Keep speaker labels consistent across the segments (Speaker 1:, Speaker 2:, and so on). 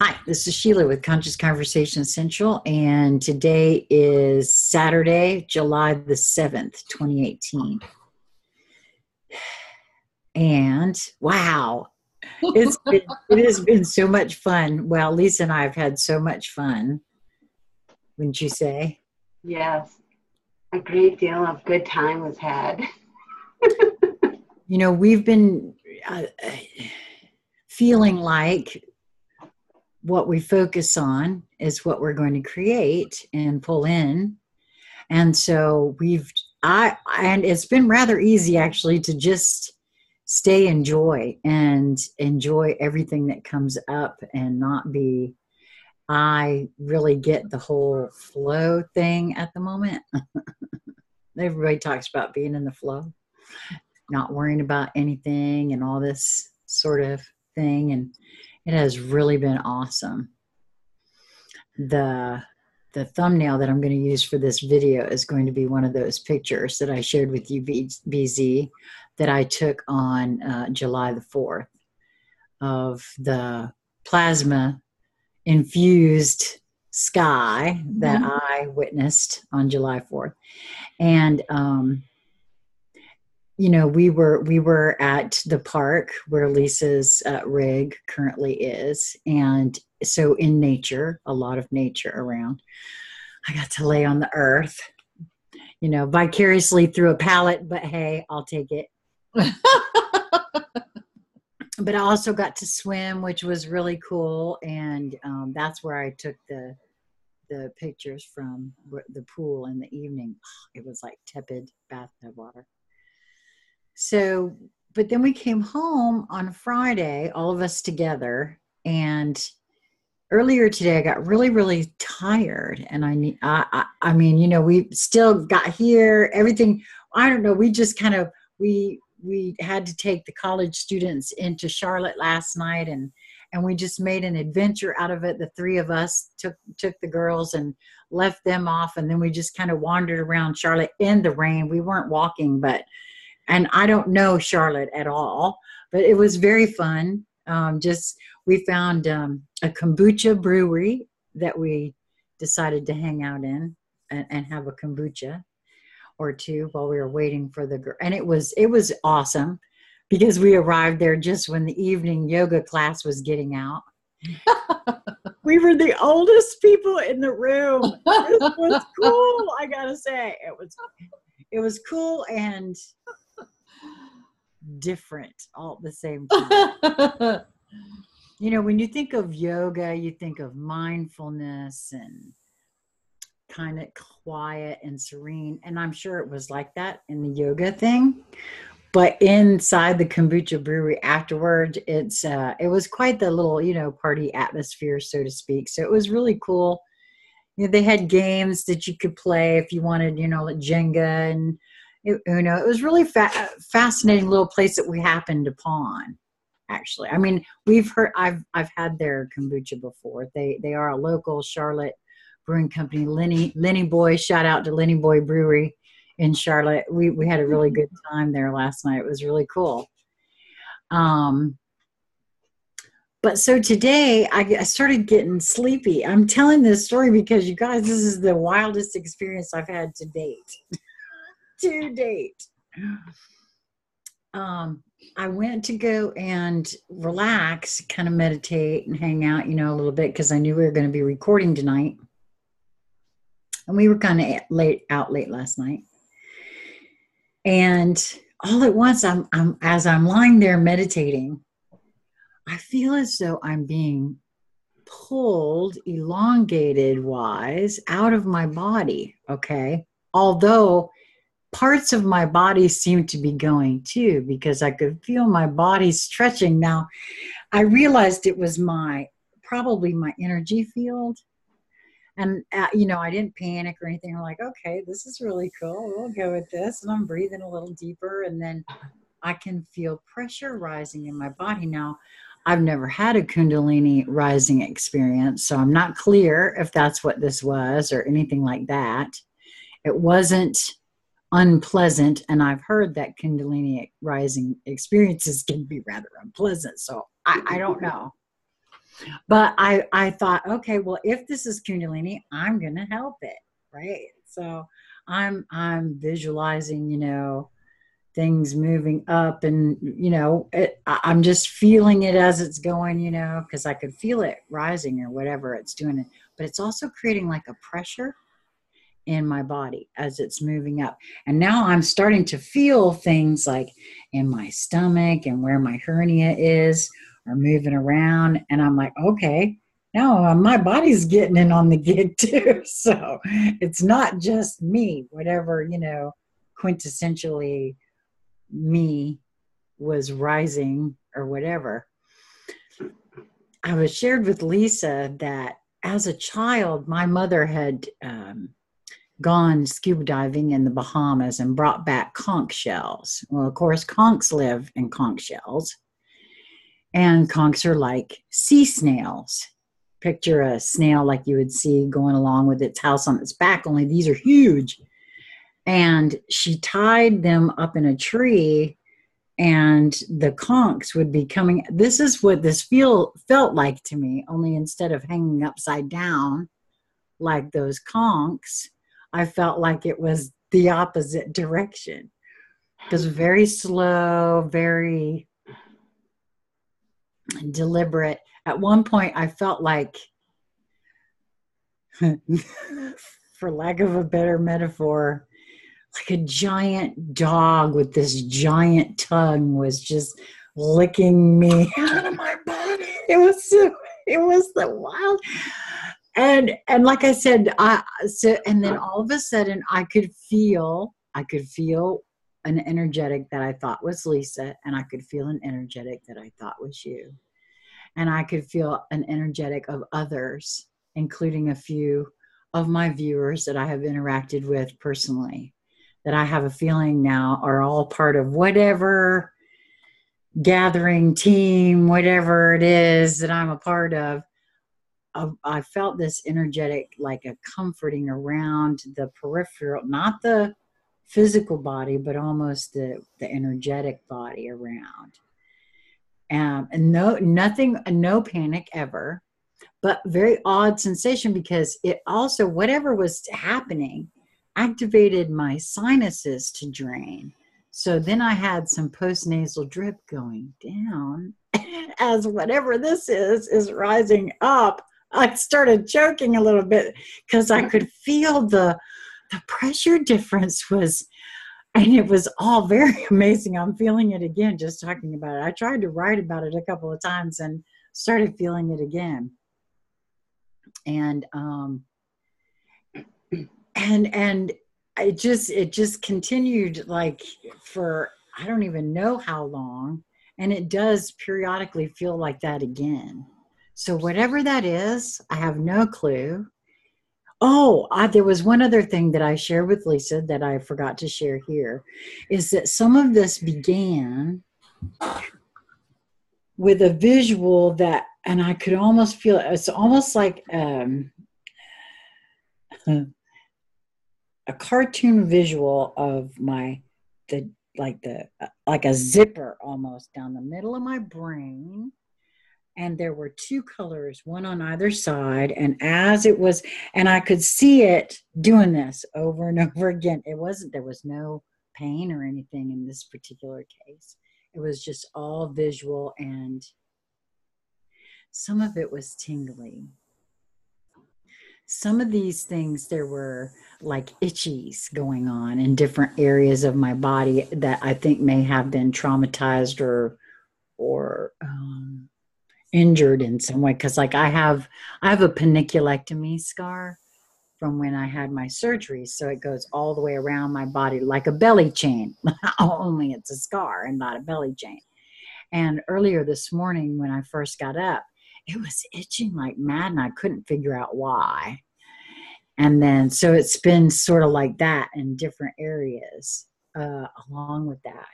Speaker 1: Hi, this is Sheila with Conscious Conversation Essential, and today is Saturday, July the 7th, 2018. And wow, it has been so much fun. Well, Lisa and I have had so much fun, wouldn't you say?
Speaker 2: Yes, a great deal of good time was had.
Speaker 1: We've been feeling like what we focus on is what we're going to create and pull in. And so and it's been rather easy actually to just stay in joy and enjoy everything that comes up and not be, I really get the whole flow thing at the moment. Everybody talks about being in the flow, not worrying about anything and all this sort of thing. And it has really been awesome. The thumbnail that I'm going to use for this video is going to be one of those pictures that I shared with you, BZ, that I took on July the 4th of the plasma infused sky that I witnessed on July 4th. And we were at the park where Lisa's rig currently is, and so in nature, a lot of nature around. I got to lay on the earth, vicariously through a pallet, but hey, I'll take it. But I also got to swim, which was really cool, and that's where I took the pictures from the pool in the evening. It was like tepid bathtub water. So, but then we came home on Friday, all of us together, and earlier today I got really, really tired, and I mean, we still got here, everything. I don't know. We just kind of, we had to take the college students into Charlotte last night, and we just made an adventure out of it. The three of us took the girls and left them off, and then we just kind of wandered around Charlotte in the rain. We weren't walking, and I don't know Charlotte at all, but it was very fun. We found a kombucha brewery that we decided to hang out in and have a kombucha or two while we were waiting for and it was awesome because we arrived there just when the evening yoga class was getting out. We were the oldest people in the room. This was cool. I gotta say, it was cool and different all at the same time. When you think of yoga, you think of mindfulness and kind of quiet and serene. And I'm sure it was like that in the yoga thing. But inside the kombucha brewery afterward, it was quite the little, party atmosphere, so to speak. So it was really cool. They had games that you could play if you wanted, like Jenga, and it was really fascinating little place that we happened upon. Actually, I mean, I've had their kombucha before. They are a local Charlotte brewing company. Lenny Boy, shout out to Lenny Boy Brewery in Charlotte. We had a really good time there last night. It was really cool. But so today I started getting sleepy. I'm telling this story because you guys, this is the wildest experience I've had to date. To date. I went to go and relax, kind of meditate and hang out, a little bit because I knew we were going to be recording tonight. And we were kind of late last night. And all at once, as I'm lying there meditating, I feel as though I'm being pulled, elongated wise, out of my body. Okay. Although parts of my body seemed to be going too, because I could feel my body stretching. Now, I realized it was probably my energy field. And, I didn't panic or anything. I'm like, okay, this is really cool. We'll go with this. And I'm breathing a little deeper. And then I can feel pressure rising in my body. Now, I've never had a Kundalini rising experience, so I'm not clear if that's what this was or anything like that. It wasn't unpleasant, and I've heard that Kundalini rising experiences can be rather unpleasant, so I don't know. But I thought, okay, well, if this is Kundalini, I'm going to help it, right? So I'm visualizing, things moving up, and I'm just feeling it as it's going, because I could feel it rising or whatever it's doing. But it's also creating like a pressure in my body as it's moving up. And now I'm starting to feel things like in my stomach and where my hernia is are moving around. And I'm like, okay, now my body's getting in on the gig too. So it's not just me, whatever, quintessentially me was rising or whatever. I was shared with Lisa that as a child, my mother had gone scuba diving in the Bahamas and brought back conch shells. Well, of course, conchs live in conch shells, and conchs are like sea snails. Picture a snail like you would see going along with its house on its back, only these are huge. And she tied them up in a tree, and the conchs would be coming. This is what this felt like to me, only instead of hanging upside down like those conchs, I felt like it was the opposite direction. It was very slow, very deliberate. At one point, I felt like, for lack of a better metaphor, like a giant dog with this giant tongue was just licking me out of my body. It was the wild. And like I said, and then all of a sudden I could feel an energetic that I thought was Lisa, and I could feel an energetic that I thought was you. And I could feel an energetic of others, including a few of my viewers that I have interacted with personally, that I have a feeling now are all part of whatever gathering team, whatever it is that I'm a part of. I felt this energetic, like a comforting around the peripheral, not the physical body, but almost the energetic body around. And no panic ever, but very odd sensation, because it also, whatever was happening, activated my sinuses to drain. So then I had some postnasal drip going down as whatever this is rising up. I started choking a little bit because I could feel the pressure difference was, and it was all very amazing. I'm feeling it again just talking about it. I tried to write about it a couple of times and started feeling it again. And it just continued like for I don't even know how long, and it does periodically feel like that again. So whatever that is, I have no clue. Oh, there was one other thing that I shared with Lisa that I forgot to share here, is that some of this began with a visual that, and I could almost feel it. It's almost like a cartoon visual of like a zipper almost down the middle of my brain. And there were two colors, one on either side. And and I could see it doing this over and over again. There was no pain or anything in this particular case. It was just all visual, and some of it was tingly. Some of these things, there were like itchies going on in different areas of my body that I think may have been traumatized or injured in some way, because like I have a paniculectomy scar from when I had my surgery, so it goes all the way around my body like a belly chain. Only it's a scar and not a belly chain. And earlier this morning when I first got up, it was itching like mad, and I couldn't figure out why. And then so it's been sort of like that in different areas along with that.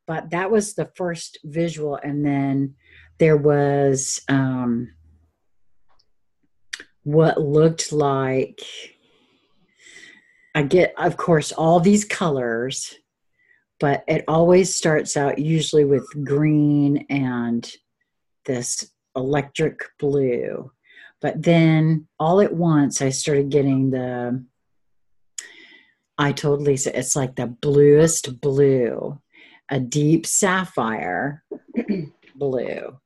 Speaker 1: But that was the first visual. And then there was what looked like, I get, of course, all these colors, but it always starts out usually with green and this electric blue. But then all at once I started getting I told Lisa, it's like the bluest blue, a deep sapphire blue,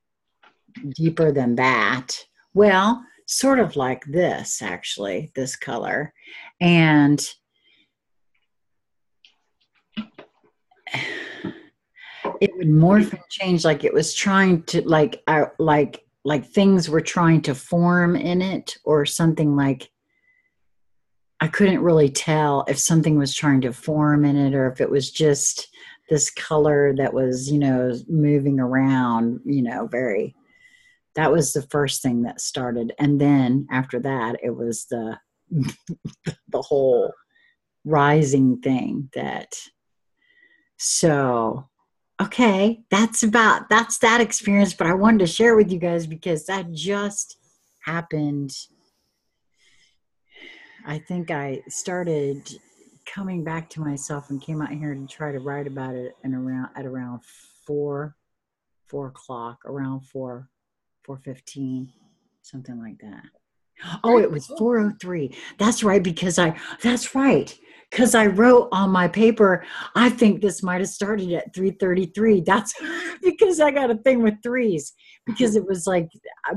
Speaker 1: deeper than that. Well, sort of like this, actually, this color. And it would morph and change, like it was trying to, like things were trying to form in it, or something. Like I couldn't really tell if something was trying to form in it, or if it was just this color that was, moving around, that was the first thing that started. And then after that, it was the whole rising thing so, okay, that's that experience. But I wanted to share with you guys because that just happened. I think I started coming back to myself and came out here to try to write about it at around 4 o'clock, around 4:15, something like that. Oh, it was 4:03. That's right, because I wrote on my paper, I think this might have started at 3:33. That's because I got a thing with threes, because it was like,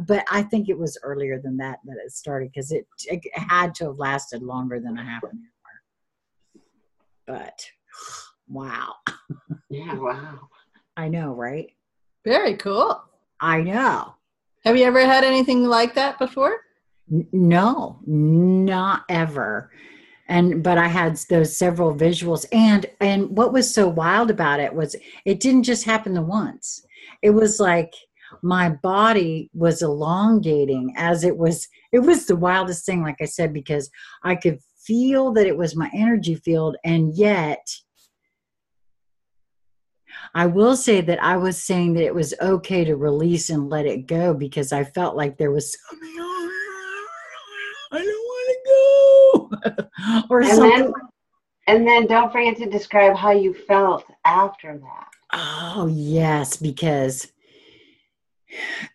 Speaker 1: but I think it was earlier than that it started, because it had to have lasted longer than a half an hour. But wow.
Speaker 2: Yeah, wow.
Speaker 1: I know, right?
Speaker 3: Very cool.
Speaker 1: I know.
Speaker 3: Have you ever had anything like that before?
Speaker 1: No, not ever. But I had those several visuals, and what was so wild about it was it didn't just happen the once. It was like my body was elongating as it was the wildest thing, like I said, because I could feel that it was my energy field. And yet I will say that I was saying that it was okay to release and let it go, because I felt like there was something, I don't want to go, or something.
Speaker 2: And then don't forget to describe how you felt after that.
Speaker 1: Oh, yes, because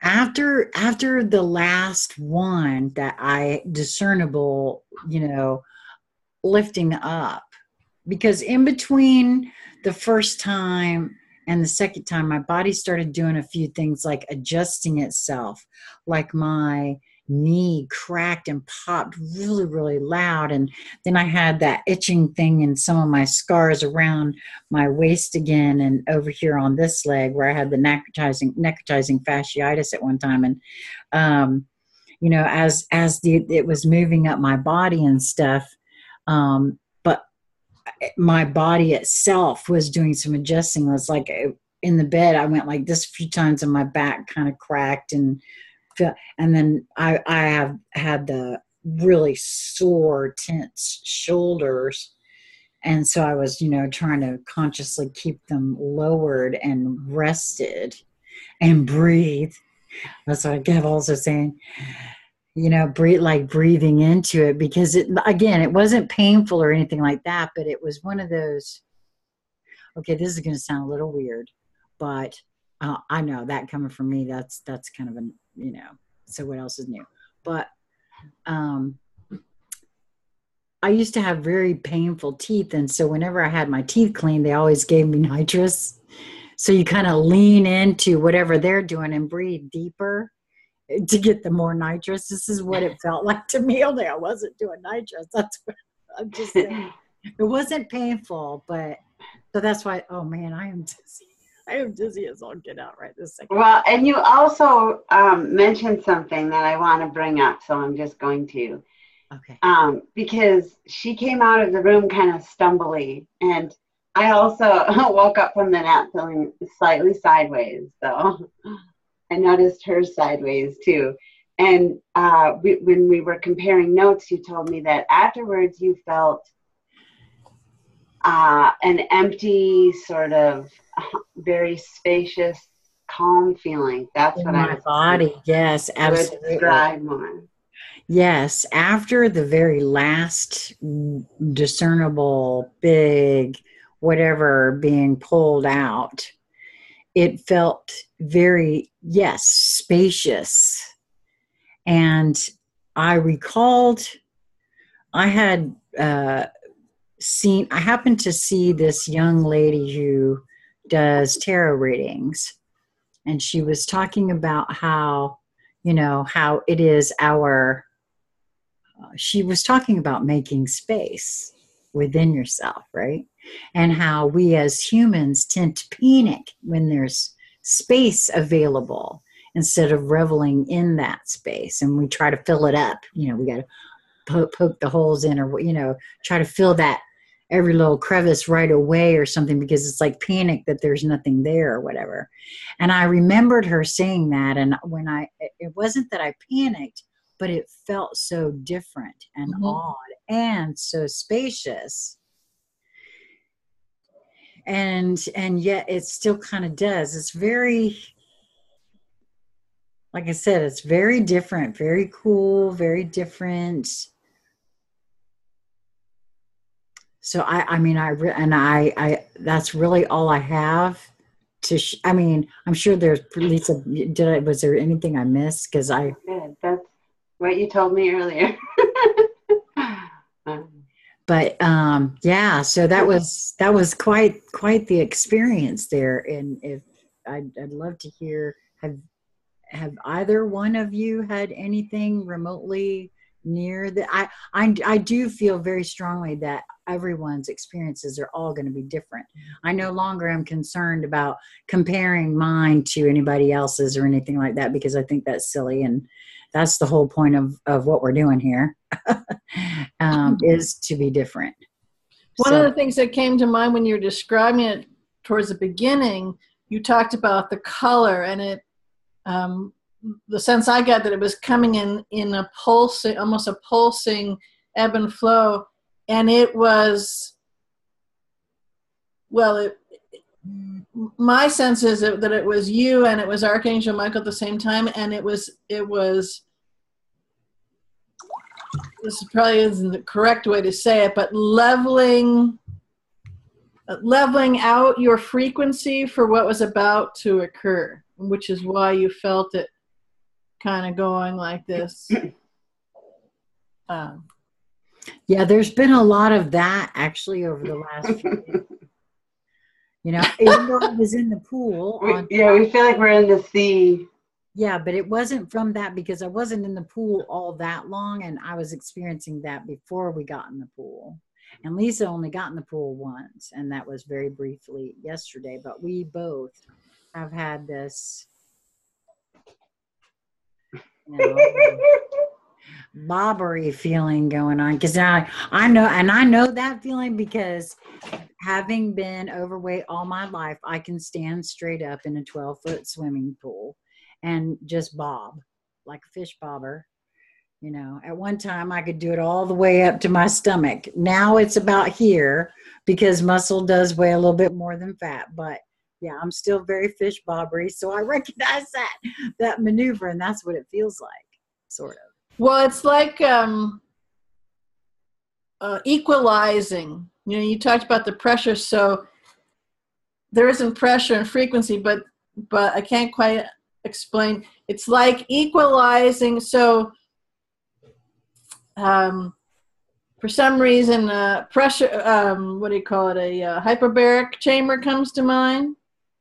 Speaker 1: after the last one that I discernible, lifting up, because in between the first time and the second time, my body started doing a few things, like adjusting itself, like my knee cracked and popped really, really loud. And then I had that itching thing and some of my scars around my waist again, and over here on this leg where I had the necrotizing fasciitis at one time. And, as it was moving up my body and stuff, but my body itself was doing some adjusting. It was like in the bed, I went like this a few times and my back kind of cracked, and then I have had the really sore, tense shoulders. And so I was, trying to consciously keep them lowered and rested and breathe. That's what I kept also saying, breathing into it, because it wasn't painful or anything like that, but it was one of those, okay, this is going to sound a little weird, but I know that coming from me, that's kind of so what else is new? But I used to have very painful teeth. And so whenever I had my teeth cleaned, they always gave me nitrous. So you kind of lean into whatever they're doing and breathe deeper to get the more nitrous. This is what it felt like to me. Only I wasn't doing nitrous. That's what I'm just saying. It wasn't painful, but so that's why, oh man, I am dizzy. I am dizzy as all get out right this second.
Speaker 2: Well, and you also mentioned something that I want to bring up, so I'm just going to.
Speaker 1: Okay.
Speaker 2: Because she came out of the room kind of stumbly, and I also woke up from the nap feeling slightly sideways, so I noticed her sideways too. And when we were comparing notes, you told me that afterwards you felt an empty, sort of very spacious, calm feeling. That's
Speaker 1: in
Speaker 2: what
Speaker 1: my body. Yes, absolutely.
Speaker 2: Describe more.
Speaker 1: Yes, after the very last discernible big whatever being pulled out, it felt very, yes, spacious. And I recalled I had I happened to see this young lady who does tarot readings, and she was talking about how, how it is she was talking about making space within yourself, right? And how we as humans tend to panic when there's space available instead of reveling in that space. And we try to fill it up. We got to poke the holes in, or, try to fill that every little crevice right away or something, because it's like panic that there's nothing there or whatever. And I remembered her saying that. And it wasn't that I panicked, but it felt so different and odd and so spacious. And yet it still kind of does. It's very, like I said, it's very different, very cool, very different. So I that's really all I have to. I'm sure there's Lisa. Was there anything I missed? Because
Speaker 2: that's what you told me earlier.
Speaker 1: But yeah, so that was quite the experience there. And if I'd love to hear, have either one of you had anything remotely near that? I do feel very strongly that everyone's experiences are all going to be different. I no longer am concerned about comparing mine to anybody else's or anything like that, because I think that's silly, and that's the whole point of what we're doing here, is to be different.
Speaker 3: One of the things that came to mind when you were describing it towards the beginning, you talked about the color, and it the sense I got that it was coming in a pulsing, almost a pulsing ebb and flow. And it was, my sense is that it was you and it was Archangel Michael at the same time. And it was, this probably isn't the correct way to say it, but leveling out your frequency for what was about to occur, which is why you felt it kind of going like this.
Speaker 1: Yeah, there's been a lot of that actually over the last few days. Even though I was in the pool.
Speaker 2: We feel like we're in the sea.
Speaker 1: Yeah, but it wasn't from that, because I wasn't in the pool all that long, and I was experiencing that before we got in the pool. And Lisa only got in the pool once, and that was very briefly yesterday. But we both have had this, bobbery feeling going on, because I know that feeling, because having been overweight all my life, I can stand straight up in a 12-foot swimming pool and just bob like a fish bobber. At one time I could do it all the way up to my stomach. Now it's about here, because muscle does weigh a little bit more than fat. But yeah, I'm still very fish bobbery, so I recognize that maneuver, and that's what it feels like, sort of.
Speaker 3: Well, it's like equalizing. You talked about the pressure, so there isn't pressure and frequency, but I can't quite explain. It's like equalizing. So for some reason, pressure, what do you call it? A hyperbaric chamber comes to mind.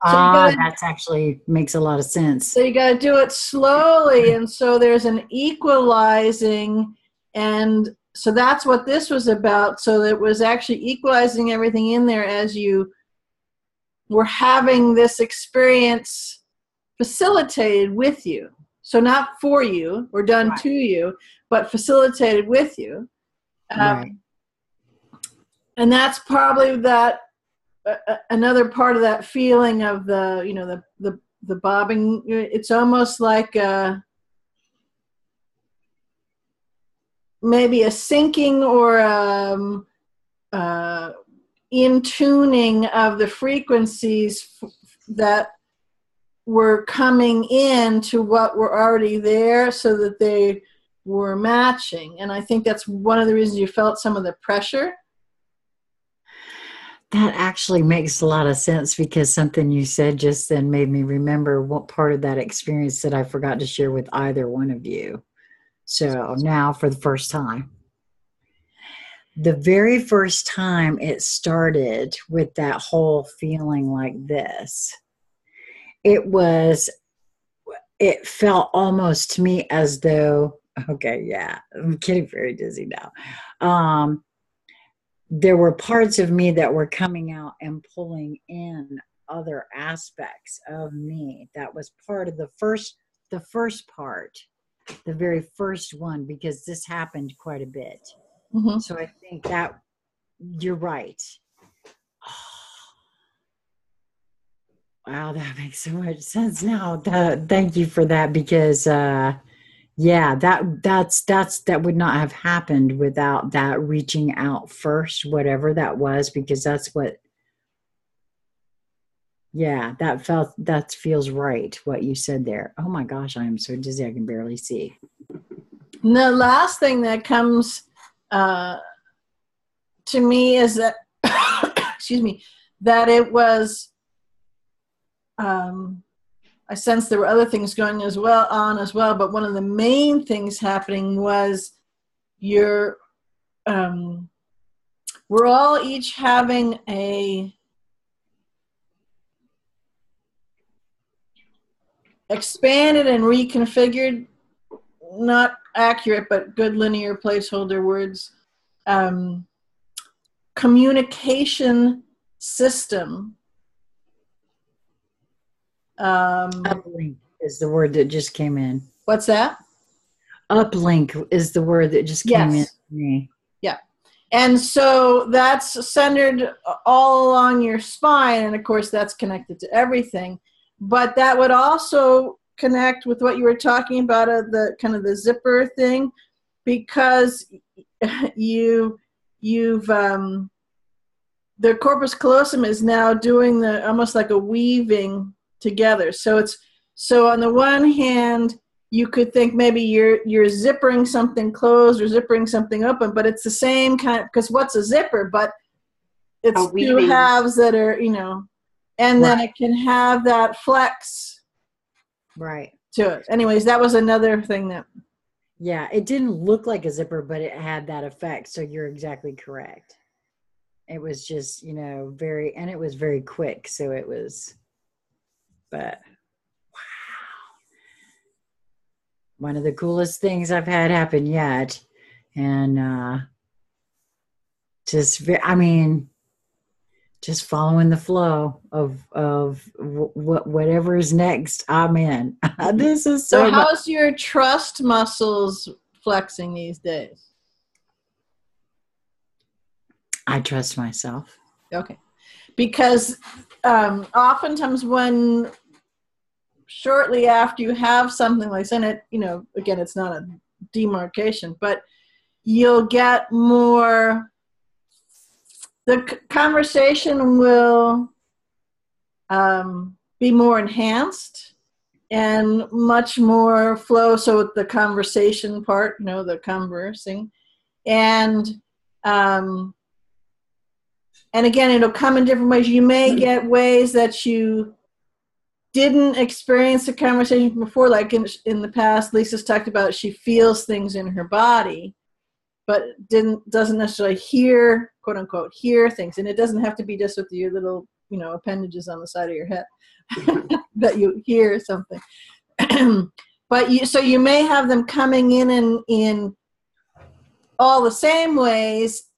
Speaker 3: So
Speaker 1: that actually makes a lot of sense.
Speaker 3: So you got to do it slowly, and so there's an equalizing, and so that's what this was about. So it was actually equalizing everything in there as you were having this experience facilitated with you. So not for you or done
Speaker 1: Right.
Speaker 3: to you, but facilitated with you.
Speaker 1: Right.
Speaker 3: And that's probably that. Another part of that feeling of the bobbing. It's almost like maybe a syncing or in tuning of the frequencies that were coming in to what were already there, so that they were matching. And I think that's one of the reasons you felt some of the pressure.
Speaker 1: that actually makes a lot of sense, because something you said just then made me remember what part of that experience that I forgot to share with either one of you. So now for the first time. The very first time it started with that whole feeling like this, it felt almost to me as though, okay, yeah, I'm getting very dizzy now. There were parts of me that were coming out and pulling in other aspects of me. That was part of the first part, the very first one, because this happened quite a bit.
Speaker 3: Mm-hmm.
Speaker 1: So I think that you're right. Wow, that makes so much sense now. Thank you for that, because yeah, that would not have happened without that reaching out first, whatever that was, because that's what, yeah, that feels right, what you said there. Oh my gosh, I am so dizzy I can barely see.
Speaker 3: And the last thing that comes to me is that, excuse me, that it was, I sensed there were other things going as well, but one of the main things happening was we're all each having a expanded and reconfigured, not accurate, but good linear placeholder words, communication system.
Speaker 1: Uplink is the word that just came in.
Speaker 3: What's that?
Speaker 1: Uplink is the word that just came in to me.
Speaker 3: Yeah. And so that's centered all along your spine. And of course, that's connected to everything. But that would also connect with what you were talking about, the kind of the zipper thing, because you've the corpus callosum is now doing the almost like a weaving together. So on the one hand, you could think maybe you're zippering something closed or zippering something open, but it's the same kind of, because what's a zipper? But it's two halves that are, and then it can have that flex to it. Anyways, that was another thing that.
Speaker 1: Yeah, it didn't look like a zipper, but it had that effect. So you're exactly correct. It was just, and it was very quick. So it was, but wow. One of the coolest things I've had happen yet. And just following the flow of whatever is next. I'm in. This is
Speaker 3: so how's your trust muscles flexing these days?
Speaker 1: I trust myself.
Speaker 3: Okay. Because oftentimes when shortly after you have something like that, again, it's not a demarcation, but you'll get more, the conversation will be more enhanced and much more flow. So the conversation part, the conversing, and again, it'll come in different ways. You may get ways that you didn't experience the conversation before, like in the past, Lisa's talked about she feels things in her body, but doesn't necessarily hear, quote unquote, hear things. And it doesn't have to be just with your little, appendages on the side of your head that you hear something. But so you may have them coming in all the same ways,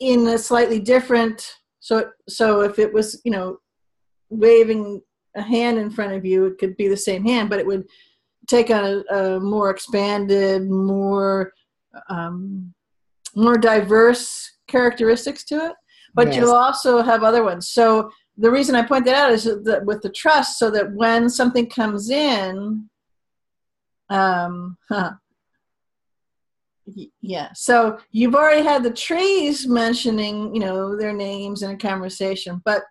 Speaker 3: in a slightly different. So if it was, waving a hand in front of you, it could be the same hand, but it would take on a more expanded, more diverse characteristics to it. But yes, you'll also have other ones. So the reason I point that out is that with the trust, so that when something comes in, yeah. So you've already had the trees mentioning, their names in a conversation, but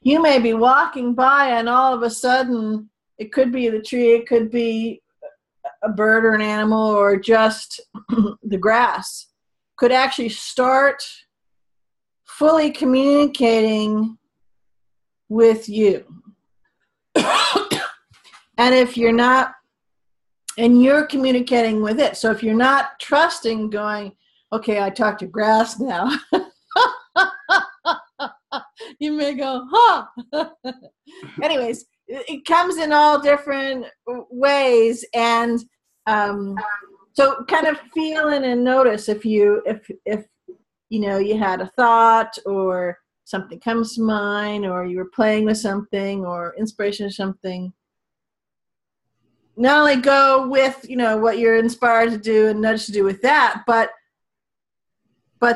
Speaker 3: you may be walking by and all of a sudden it could be the tree, it could be a bird or an animal, or just the grass could actually start fully communicating with you. And if you're not, and you're communicating with it. So if you're not trusting, going, okay, I talk to grass now. You may go, huh? Anyways, it comes in all different ways. And so kind of feel in and notice if you know, you had a thought or something comes to mind, or you were playing with something or inspiration or something. Not only go with, you know, what you're inspired to do and nudged to do with that, but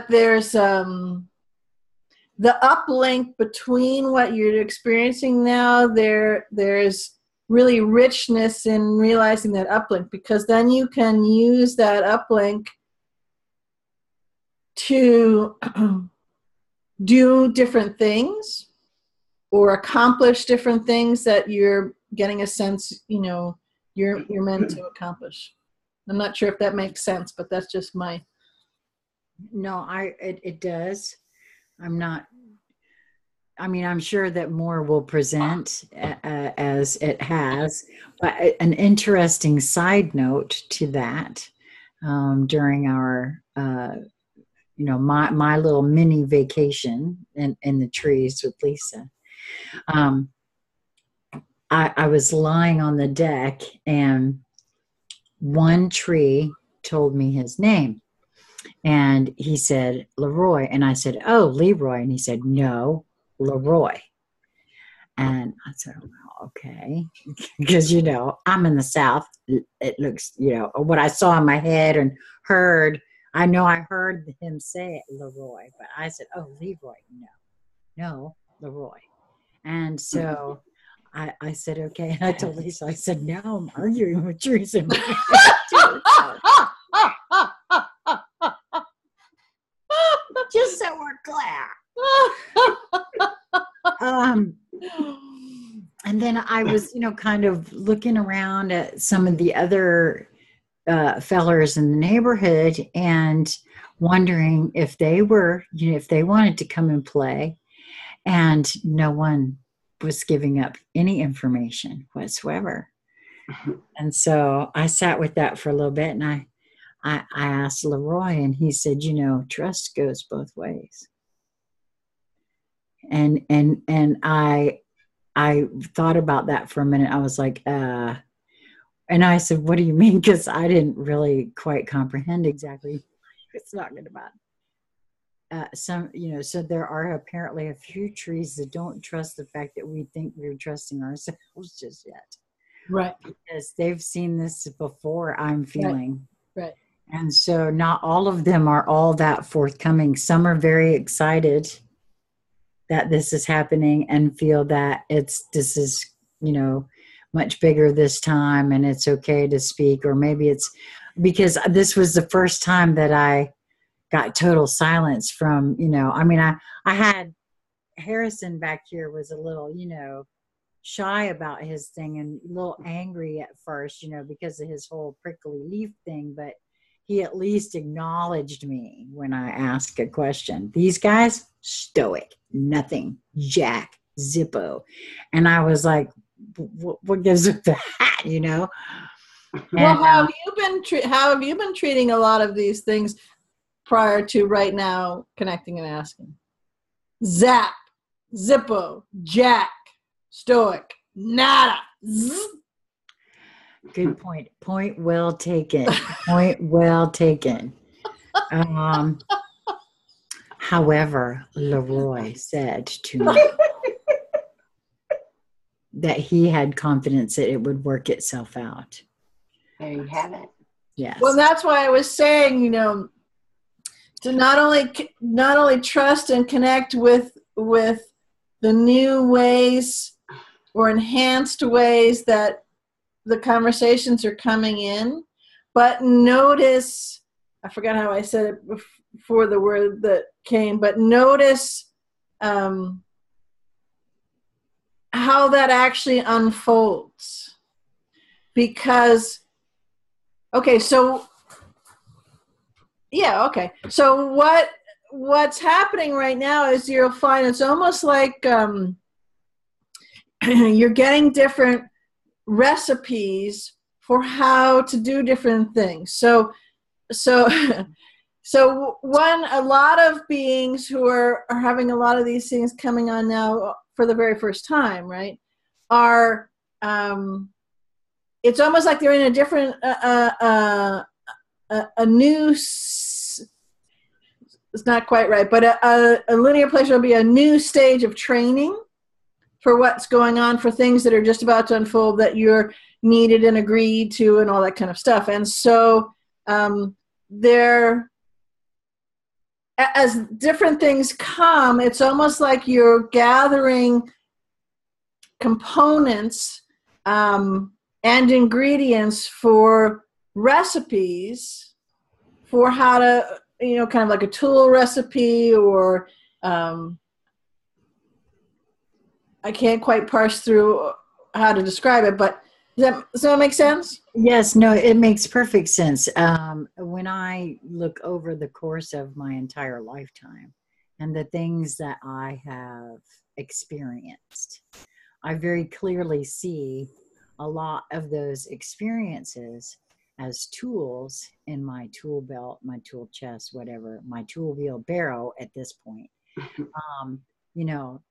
Speaker 3: there's the uplink between what you're experiencing now. There's really richness in realizing that uplink, because then you can use that uplink to do different things or accomplish different things that you're getting a sense, you know, you're meant to accomplish. I'm not sure if that makes sense, but that's just my.
Speaker 1: No, it does. I'm sure that more will present as it has. But an interesting side note to that, during our, my little mini vacation in the trees with Lisa, I was lying on the deck, and one tree told me his name. And he said, Leroy. And I said, oh, Leroy. And he said, no, Leroy. And I said, well, okay. Because, you know, I'm in the South. It looks, you know, what I saw in my head and heard, I know I heard him say it, Leroy. But I said, oh, Leroy. No, Leroy. And so I said, okay. And I told Lisa, I said, now I'm arguing with trees in my head too. Just so we're clear. And then I was, you know, kind of looking around at some of the other fellers in the neighborhood and wondering if they were, you know, if they wanted to come and play. And no one was giving up any information whatsoever. And so I sat with that for a little bit, and I asked Leroy, and he said, you know, trust goes both ways. And I thought about that for a minute. I was like, and I said, what do you mean? Because I didn't really quite comprehend exactly what it's talking about. Some, you know, so there are apparently a few trees that don't trust the fact that we think we're trusting ourselves just yet.
Speaker 3: Right.
Speaker 1: Because they've seen this before, I'm feeling.
Speaker 3: Right.
Speaker 1: And so not all of them are all that forthcoming. Some are very excited that this is happening and feel that this is, you know, much bigger this time and it's okay to speak. Or maybe it's because this was the first time that I got total silence from, you know, I mean, I had Harrison back here was a little, you know, shy about his thing and a little angry at first, you know, because of his whole prickly leaf thing. But he at least acknowledged me when I asked a question. These guys, stoic, nothing, jack, zippo. And I was like, what gives it the hat, you know?
Speaker 3: Well, how have you been treating a lot of these things prior to right now connecting and asking? Zap, zippo, jack, stoic, nada. Zzz.
Speaker 1: Good point. Point well taken. Point well taken. However, Leroy said to me that he had confidence that it would work itself out.
Speaker 2: There you have it.
Speaker 1: Yes.
Speaker 3: Well, that's why I was saying, you know, to not only trust and connect with the new ways or enhanced ways that the conversations are coming in, but notice, I forgot how I said it before the word that came, but notice how that actually unfolds. Because, okay, so what what's happening right now is you'll find it's almost like you're getting different recipes for how to do different things. So a lot of beings who are having a lot of these things coming on now for the very first time, right, are it's almost like they're in a different a new, it's not quite right, but a linear pleasure will be a new stage of training for what's going on, for things that are just about to unfold that you're needed and agreed to and all that kind of stuff. And so as different things come, it's almost like you're gathering components and ingredients for recipes for how to, kind of like a tool recipe, or I can't quite parse through how to describe it, but does that make sense?
Speaker 1: Yes, no, it makes perfect sense. When I look over the course of my entire lifetime and the things that I have experienced, I very clearly see a lot of those experiences as tools in my tool belt, my tool chest, whatever, my tool wheelbarrow at this point,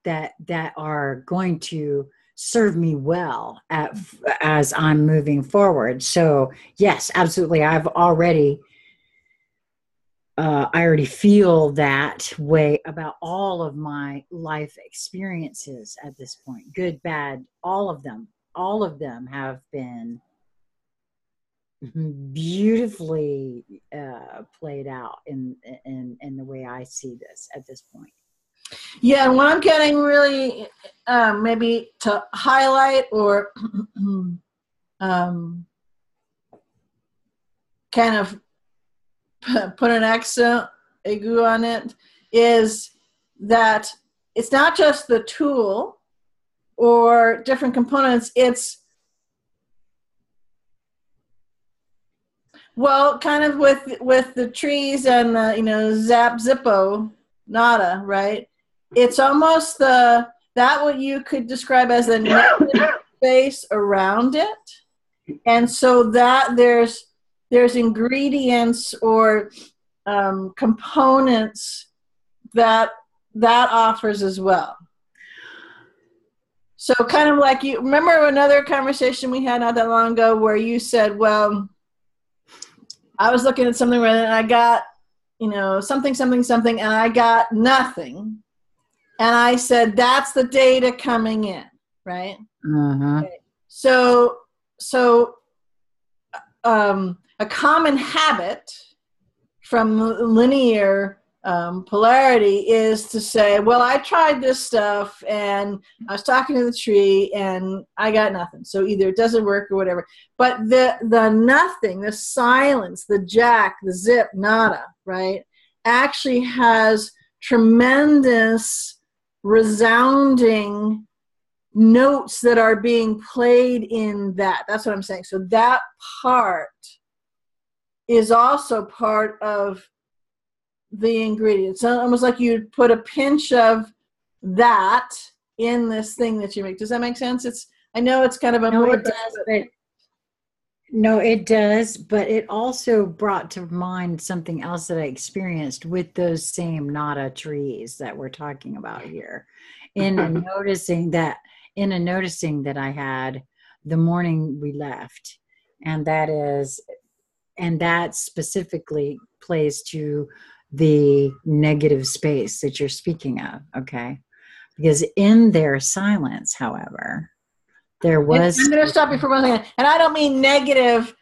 Speaker 1: that are going to serve me well as I'm moving forward. So yes, absolutely. I already feel that way about all of my life experiences at this point, good, bad, all of them have been beautifully played out in the way I see this at this point.
Speaker 3: Yeah, and what I'm getting really maybe to highlight or kind of put an accent aigu on it is that it's not just the tool or different components, it's kind of with the trees and zap zippo nada, right? It's almost that what you could describe as the negative space around it, and so that there's ingredients or components that offers as well. So kind of like, you remember another conversation we had not that long ago where you said, well, I was looking at something and I got something, and I got nothing. And I said, that's the data coming in, right?
Speaker 1: Uh-huh.
Speaker 3: Okay. So a common habit from linear polarity is to say, well, I tried this stuff and I was talking to the tree and I got nothing. So either it doesn't work or whatever. But the nothing, the silence, the jack, the zip, nada, right, actually has tremendous resounding notes that are being played in that. That's what I'm saying. So that part is also part of the ingredients. So almost like you'd put a pinch of that in this thing that you make. Does that make sense? I know it's kind of a
Speaker 1: no, it does, but no, it does, but it also brought to mind something else that I experienced with those same nada trees that we're talking about here. In a noticing that I had the morning we left, and that specifically plays to the negative space that you're speaking of, okay? Because in their silence, however, there was...
Speaker 3: I'm going to stop you for 1 second. And I don't mean negative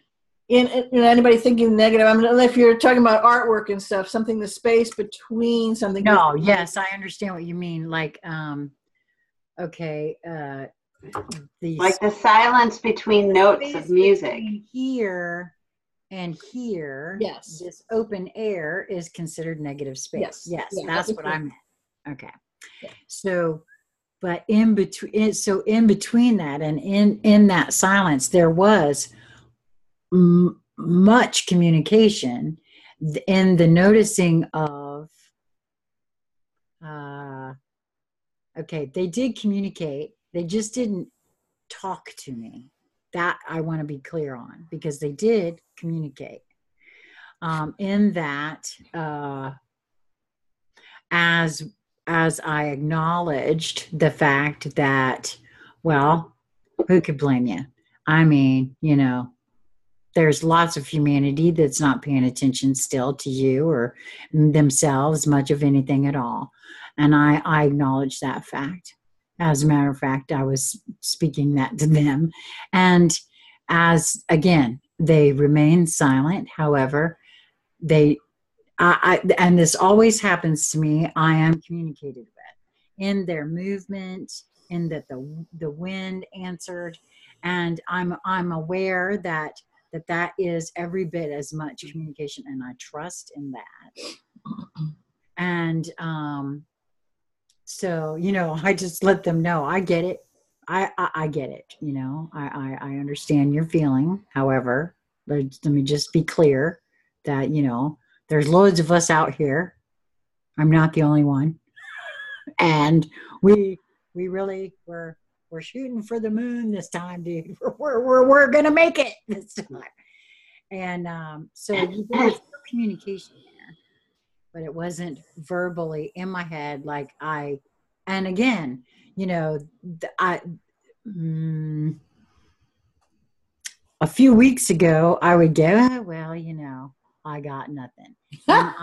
Speaker 3: in anybody thinking negative. I mean, if you're talking about artwork and stuff, the space between something.
Speaker 1: No, yes, I understand what you mean. Like, okay,
Speaker 2: like the silence between notes of music.
Speaker 1: Here and here,
Speaker 3: yes,
Speaker 1: this open air is considered negative space. Yes,
Speaker 3: yeah,
Speaker 1: that's what I meant. Okay,
Speaker 3: yeah.
Speaker 1: So, but in between that and in that silence, there was much communication in the noticing of okay, they did communicate. They just didn't talk to me. That I want to be clear on, because they did communicate. In that, as I acknowledged the fact that, well, who could blame you? I mean, there's lots of humanity that's not paying attention still to you or themselves, much of anything at all. And I acknowledge that fact. As a matter of fact, I was speaking that to them. And as, again, they remain silent. However, and this always happens to me, I am communicated with in their movement, in that the wind answered. And I'm aware that is every bit as much communication, and I trust in that. And so, I just let them know I get it. I get it. I understand your feeling. However, let me just be clear that, there's loads of us out here. I'm not the only one. And we really we're shooting for the moon this time, dude. We're gonna make it this time. And so there was no communication there, but it wasn't verbally in my head like and again, a few weeks ago I would go, oh, well, I got nothing. And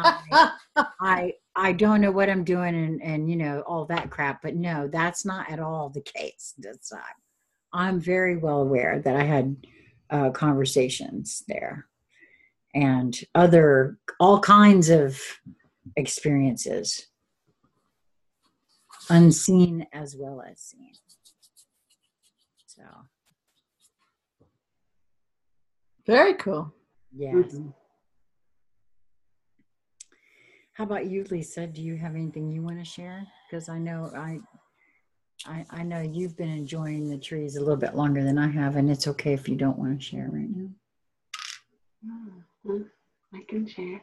Speaker 1: I don't know what I'm doing and all that crap, but no, that's not at all the case this time. I'm very well aware that I had conversations there and all kinds of experiences, unseen as well as seen. So.
Speaker 3: Very cool.
Speaker 1: Yes. Mm-hmm. How about you, Lisa? Do you have anything you want to share? Because I know I know you've been enjoying the trees a little bit longer than I have, and it's okay if you don't want to share right now.
Speaker 2: I can share.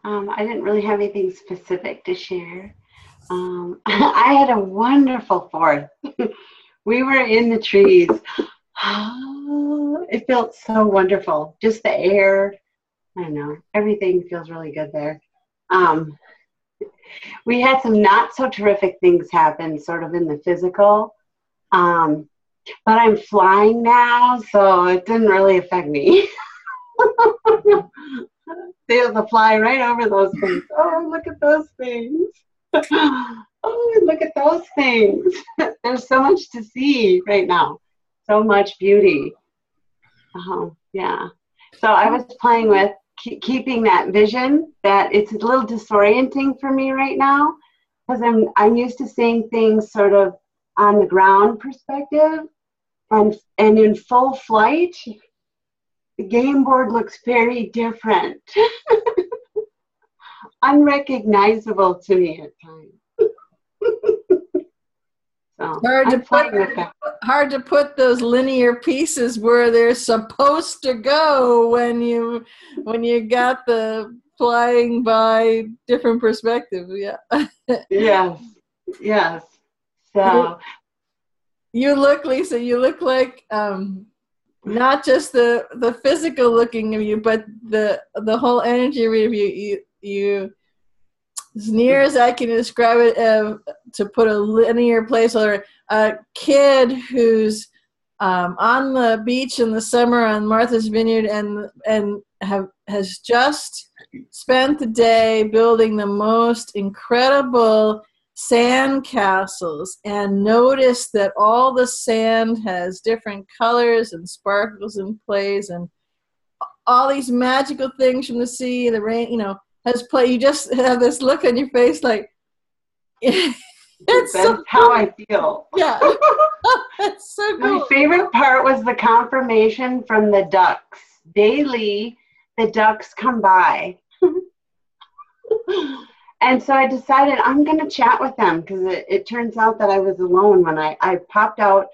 Speaker 2: I didn't really have anything specific to share. I had a wonderful 4th. We were in the trees. It felt so wonderful. Just the air. I don't know. Everything feels really good there. We had some not so terrific things happen sort of in the physical. But I'm flying now, so it didn't really affect me. They have to fly right over those things. Oh, look at those things. Oh, look at those things. There's so much to see right now. So much beauty. Yeah. So I was playing with keeping that vision, that it's a little disorienting for me right now because I'm used to seeing things sort of on the ground perspective, and in full flight, the game board looks very different. Unrecognizable to me at times. So
Speaker 3: hard to put those linear pieces where they're supposed to go when you got the flying by different perspective. Yeah.
Speaker 2: Yes. So
Speaker 3: you look, Lisa, you look like not just the physical looking of you, but the whole energy of you as near as I can describe it, to put a linear placeholder, a kid who's on the beach in the summer on Martha's Vineyard and has just spent the day building the most incredible sand castles and noticed that all the sand has different colors and sparkles and plays and all these magical things from the sea, the rain, has play. You just have this look on your face like
Speaker 2: that's so how cool. I feel.
Speaker 3: Yeah. It's so cool.
Speaker 2: My favorite part was the confirmation from the ducks. Daily, the ducks come by. And so I decided I'm going to chat with them because it turns out that I was alone when I popped out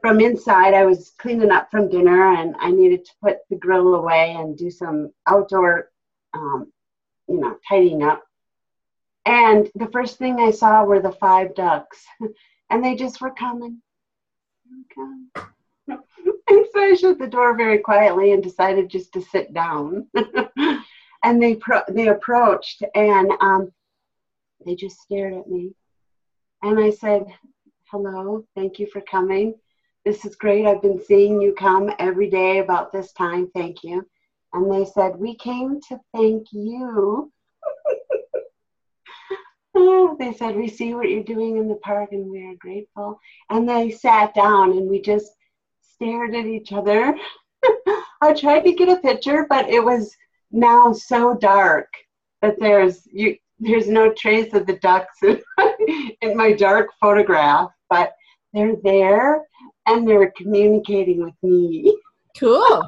Speaker 2: from inside. I was cleaning up from dinner and I needed to put the grill away and do some outdoor tidying up. And the first thing I saw were the 5 ducks, and they just were coming. Okay. And so I shut the door very quietly and decided just to sit down. And they approached, and they just stared at me. And I said, hello, thank you for coming. This is great. I've been seeing you come every day about this time. Thank you. And they said, we came to thank you. Oh, they said, we see what you're doing in the park and we are grateful. And they sat down and we just stared at each other. I tried to get a picture, but it was now so dark that there's no trace of the ducks in my dark photograph, but they're there and they're communicating with me.
Speaker 3: Cool.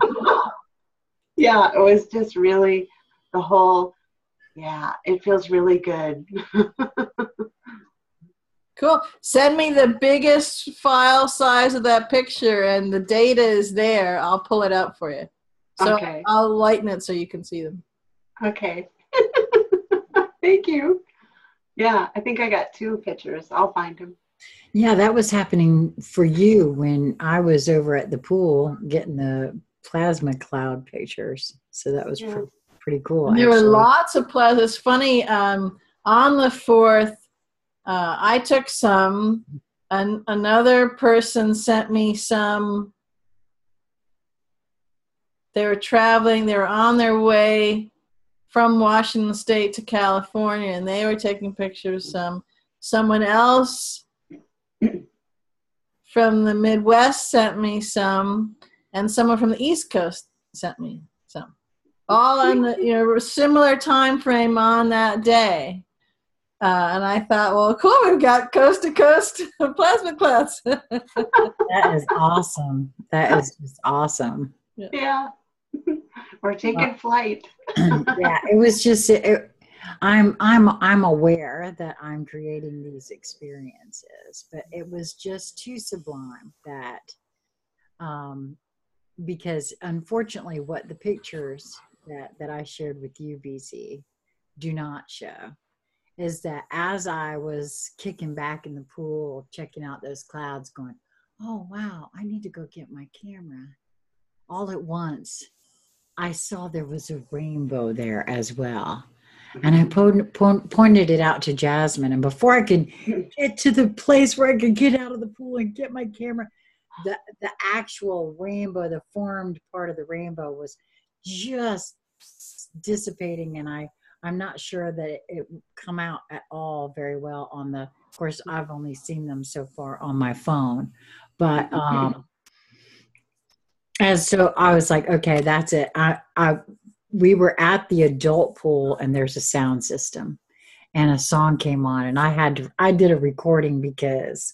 Speaker 2: Yeah, it was just really the whole, yeah, it feels really good.
Speaker 3: Cool. Send me the biggest file size of that picture, and the data is there. I'll pull it up for you. So
Speaker 2: Okay.
Speaker 3: I'll lighten it so you can see them.
Speaker 2: Okay. Thank you. Yeah, I think I got 2 pictures. I'll find them.
Speaker 1: Yeah, that was happening for you when I was over at the pool getting the plasma cloud pictures. So that was pretty cool.
Speaker 3: And there
Speaker 1: actually.
Speaker 3: were lots of plasma. It's funny. On the 4th, I took some. Another person sent me some. They were traveling. They were on their way from Washington State to California, and they were taking pictures. Someone else from the Midwest sent me some, and someone from the East Coast sent me some. All on the similar time frame on that day. And I thought, well, cool, we've got coast to coast plasma clouds.
Speaker 1: That is awesome. That is just awesome.
Speaker 2: Yeah. We're taking flight.
Speaker 1: Yeah, it was just I'm aware that I'm creating these experiences, but it was just too sublime that because unfortunately what the pictures that I shared with you, BC, do not show is that as I was kicking back in the pool, checking out those clouds, going, oh wow, I need to go get my camera. All at once, I saw there was a rainbow there as well. And I pointed it out to Jasmine. And before I could get to the place where I could get out of the pool and get my camera, the actual rainbow, the formed part of the rainbow was just dissipating. And I'm not sure that it come out at all very well on of course, I've only seen them so far on my phone. But and so I was like, okay, that's it. We were at the adult pool and there's a sound system and a song came on and I did a recording because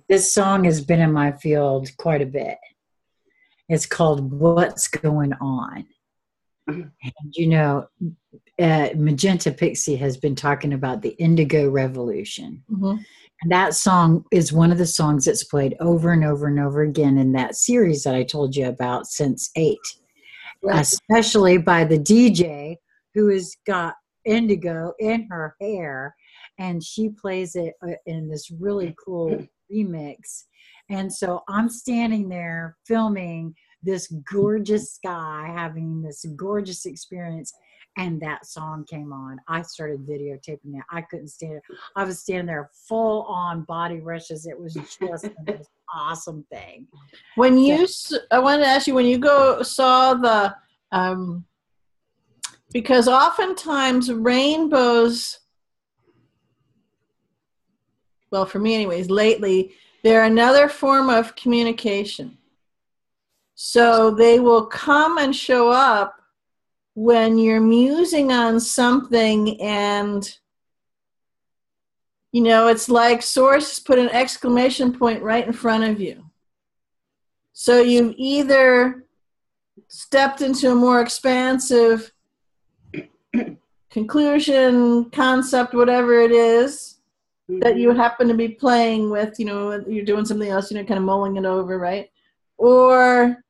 Speaker 1: this song has been in my field quite a bit. It's called What's Going On. And Magenta Pixie has been talking about the Indigo Revolution. Mm-hmm. And that song is one of the songs that's played over and over and over again in that series that I told you about since 8. Right. Especially by the DJ who has got indigo in her hair, and she plays it in this really cool remix. And so I'm standing there filming this gorgeous sky, having this gorgeous experience, and that song came on. I started videotaping it. I couldn't stand it. I was standing there full on body rushes. It was just the most awesome thing.
Speaker 3: When you, I wanted to ask you, when you saw the, because oftentimes rainbows, well, for me anyways, lately, they're another form of communication. So they will come and show up when you're musing on something and, it's like Source put an exclamation point right in front of you. So you've either stepped into a more expansive conclusion, concept, whatever it is that you happen to be playing with, you're doing something else, kind of mulling it over, right? Or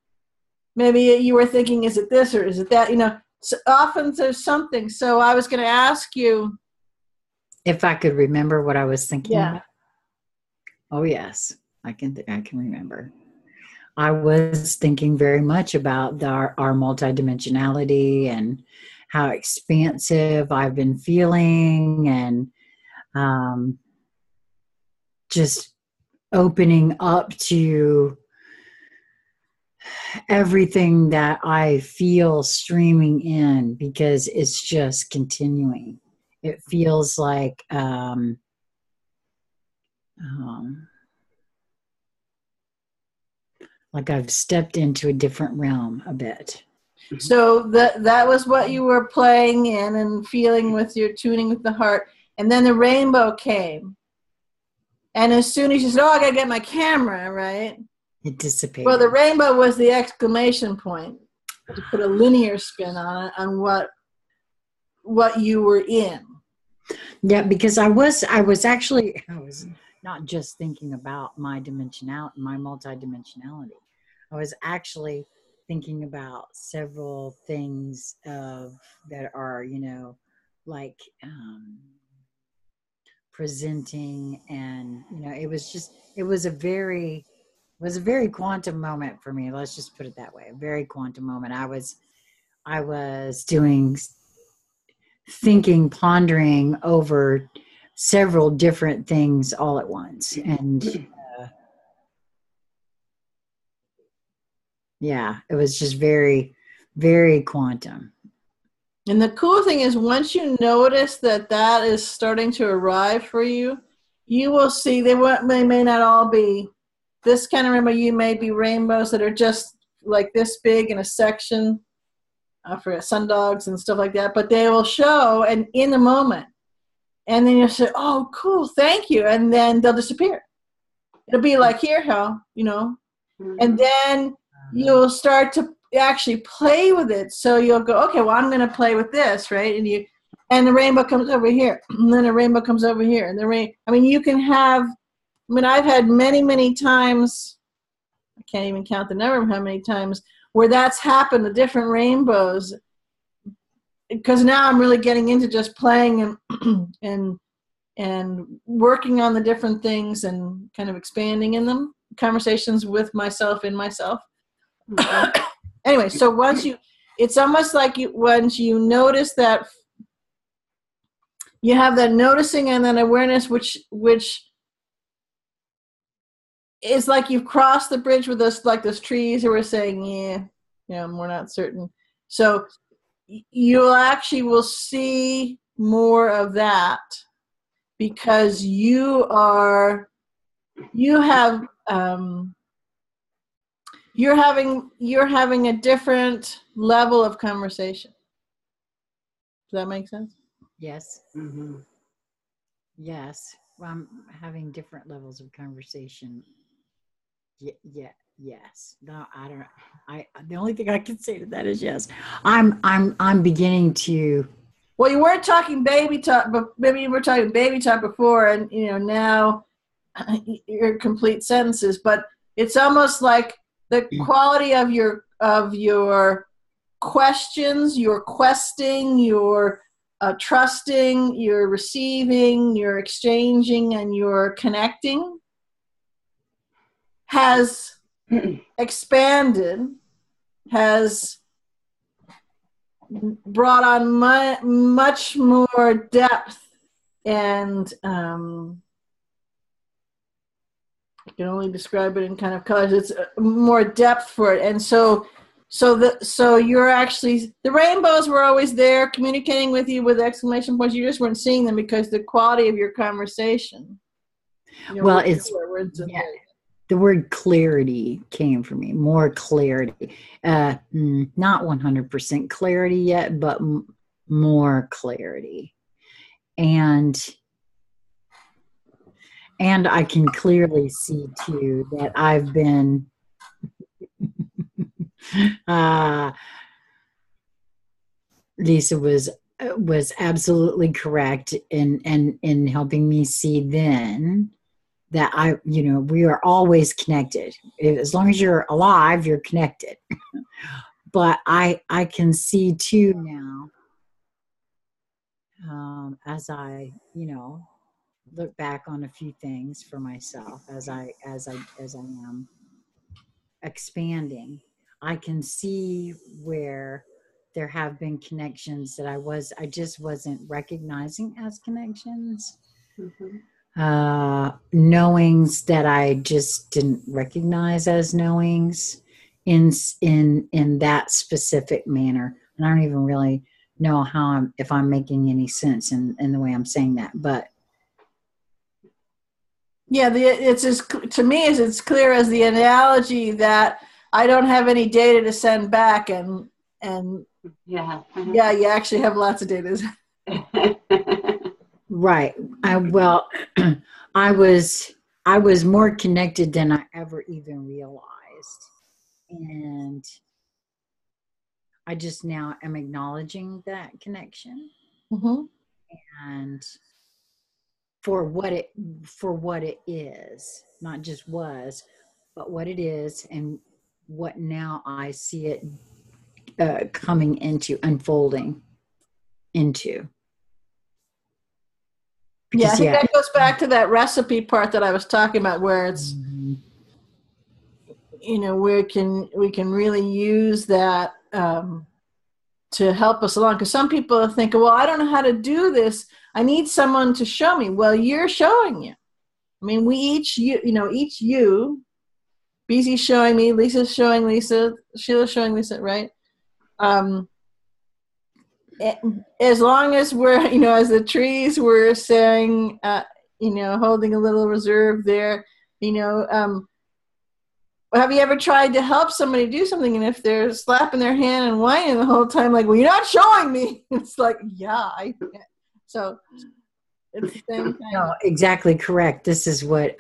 Speaker 3: maybe you were thinking, is it this or is it that? So often there's something. So I was going to ask you,
Speaker 1: If I could remember what I was thinking
Speaker 3: Yeah.
Speaker 1: about. Oh yes, I can remember. I was thinking very much about our multidimensionality and how expansive I've been feeling, and um, just opening up to everything that I feel streaming in, because it's just continuing. It feels um, like I've stepped into a different realm a bit.
Speaker 3: So that was what you were playing in and feeling with your tuning with the heart. And then the rainbow came. And as soon as you said, oh, I got to get my camera, right?
Speaker 1: It dissipated.
Speaker 3: Well, the rainbow was the exclamation point to put a linear spin on it, on what you were in.
Speaker 1: Yeah, because I was not just thinking about my dimensionality, my multidimensionality. I was actually thinking about several things that are, like presenting, and it was a very quantum moment for me. Let's just put it that way. A very quantum moment. I was pondering over several different things all at once. And yeah, it was just very, very quantum.
Speaker 3: And the cool thing is, once you notice that is starting to arrive for you, you will see they may not all be this kind of rainbow. You may be rainbows that are just like this big in a section for sundogs and stuff like that, but they will show and in the moment. And then you'll say, oh, cool, thank you. And then they'll disappear. It'll be like, here, Hal, and then you'll start to actually play with it. So you'll go, okay, well, I'm going to play with this, right? And the rainbow comes over here, and then the rainbow comes over here, and you can have. I've had many, many times. I can't even count the number of how many times where that's happened. The different rainbows, because now I'm really getting into just playing and working on the different things and kind of expanding in them. Conversations with myself in myself. Anyway, so it's almost like once you notice that you have that noticing and then awareness, which is like you've crossed the bridge with those trees who were saying, we're not certain. So you actually will see more of that because you're having a different level of conversation. Does that make sense?
Speaker 1: Yes. Mm-hmm. Yes. Well, I'm having different levels of conversation. Yeah. Yes. No, I don't know. The only thing I can say to that is yes. I'm beginning to.
Speaker 3: Well, you weren't talking baby talk, but maybe you were talking baby talk before, and now you're complete sentences. But it's almost like the quality of your questions, your questing, your trusting, your receiving, your exchanging, and your connecting has expanded, has brought on much more depth, and I can only describe it in kind of colors. It's more depth for it, and so you're actually, the rainbows were always there communicating with you with exclamation points. You just weren't seeing them because the quality of your conversation.
Speaker 1: Well, it's the word clarity came for me. More clarity, not 100% clarity yet, but more clarity, and I can clearly see too that I've been. Lisa was absolutely correct in helping me see then that we are always connected. As long as you're alive, you're connected. But I can see too now as I, look back on a few things for myself as I am expanding. I can see where there have been connections that I just wasn't recognizing as connections. Knowings that I just didn't recognize as knowings in that specific manner. And I don't even really know if I'm making any sense in the way I'm saying that, but
Speaker 3: yeah, to me it's clear as the analogy that I don't have any data to send back, and
Speaker 2: Yeah.
Speaker 3: yeah, you actually have lots of data.
Speaker 1: right. Well, I was more connected than I ever even realized. And I just now am acknowledging that connection.
Speaker 3: Mm-hmm.
Speaker 1: And for what it is, not just was, but what it is, and what now I see it coming into, unfolding into.
Speaker 3: Yeah, I
Speaker 1: Because,
Speaker 3: think that goes back to that recipe part that I was talking about, where it's, we can really use that to help us along. Because some people think, well, I don't know how to do this. I need someone to show me. Well, you're showing you. I mean, we each BZ's showing me, Lisa's showing Lisa, Sheila's showing Lisa, right? As long as we're, as the trees were saying, holding a little reserve there, have you ever tried to help somebody do something, and if they're slapping their hand and whining the whole time, like, well, you're not showing me. It's like, yeah, so it's the same thing.
Speaker 1: No, exactly correct. This is what,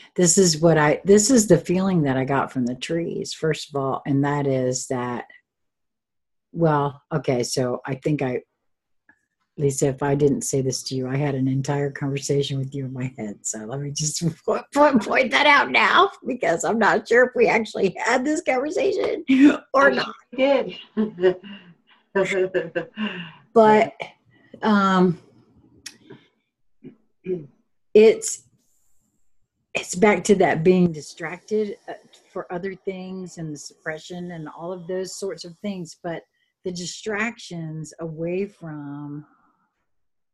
Speaker 1: this is the feeling that I got from the trees, first of all. And that is that, well, okay, so I think Lisa, if I didn't say this to you, I had an entire conversation with you in my head. So let me just point that out now, because I'm not sure if we actually had this conversation or not.
Speaker 2: We did.
Speaker 1: But it's back to that being distracted for other things, and the suppression and all of those sorts of things. But the distractions away from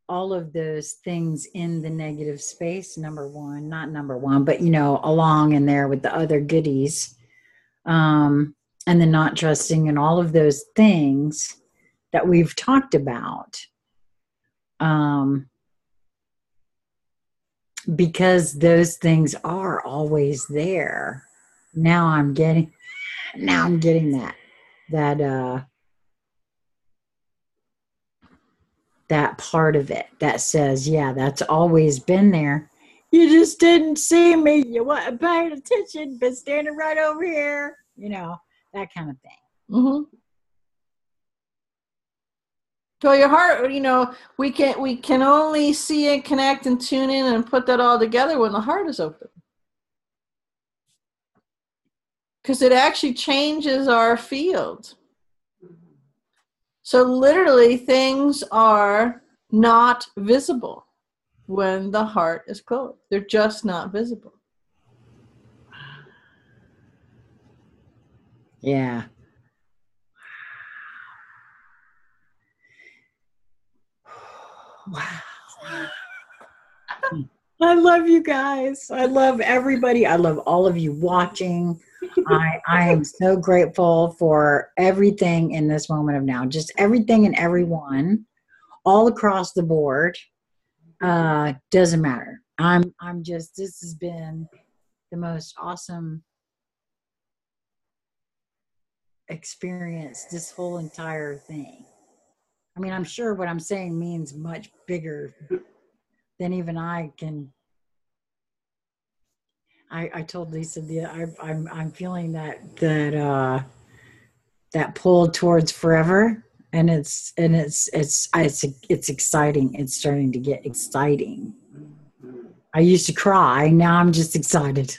Speaker 1: all of those things in the negative space, not number one, but along in there with the other goodies, and the not trusting and all of those things that we've talked about, because those things are always there. Now I'm getting that part of it that says, yeah, that's always been there. You just didn't see me. You weren't paying attention, been standing right over here. That kind of thing.
Speaker 3: Mm-hmm. So your heart, we can only see and connect and tune in and put that all together when the heart is open. Because it actually changes our field. So literally things are not visible when the heart is closed. They're just not visible.
Speaker 1: Yeah. Wow. I love you guys. I love everybody. I love all of you watching. I am so grateful for everything in this moment of now. Just everything and everyone, all across the board. Doesn't matter. This has been the most awesome experience, this whole entire thing. I mean, I'm sure what I'm saying means much bigger than even I can. I told Lisa I'm feeling that pull towards forever, and it's exciting. It's starting to get exciting. I used to cry. Now I'm just excited.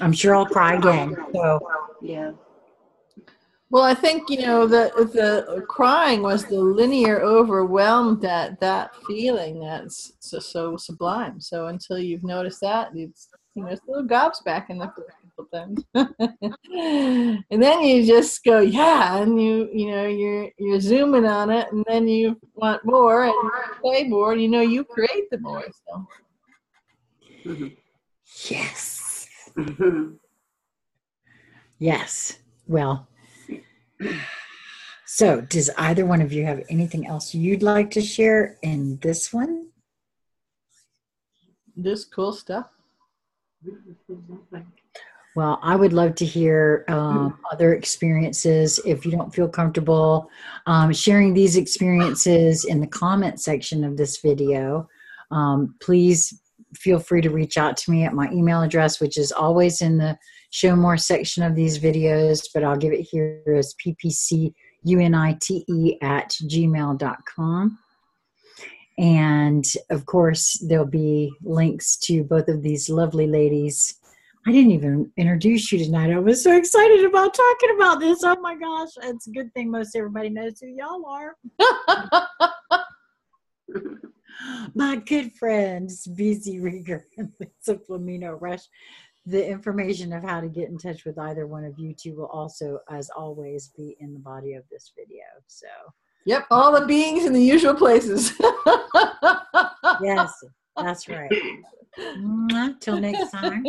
Speaker 1: I'm sure I'll cry again. So
Speaker 2: yeah.
Speaker 3: Well, I think, the crying was the linear overwhelmed, that feeling that's so sublime. So until you've noticed that, it's little gobsmacking the first couple times. And then you just go, yeah, and you're zooming on it, and then you want more and you play more, and you create the more. So
Speaker 1: Yes. Yes. Well, so does either one of you have anything else you'd like to share in this one?
Speaker 3: just cool stuff.
Speaker 1: Well, I would love to hear other experiences. If you don't feel comfortable sharing these experiences in the comment section of this video, please feel free to reach out to me at my email address, which is always in the show more section of these videos, but I'll give it here as ppcunite@gmail.com. And of course, there'll be links to both of these lovely ladies. I didn't even introduce you tonight. I was so excited about talking about this. Oh my gosh. It's a good thing most everybody knows who y'all are. My good friends, BZ Rieger and Lisa Flamino Rush. The information of how to get in touch with either one of you two will also, as always, be in the body of this video. So,
Speaker 3: yep, all the beings in the usual places.
Speaker 1: yes, that's right. Till next time.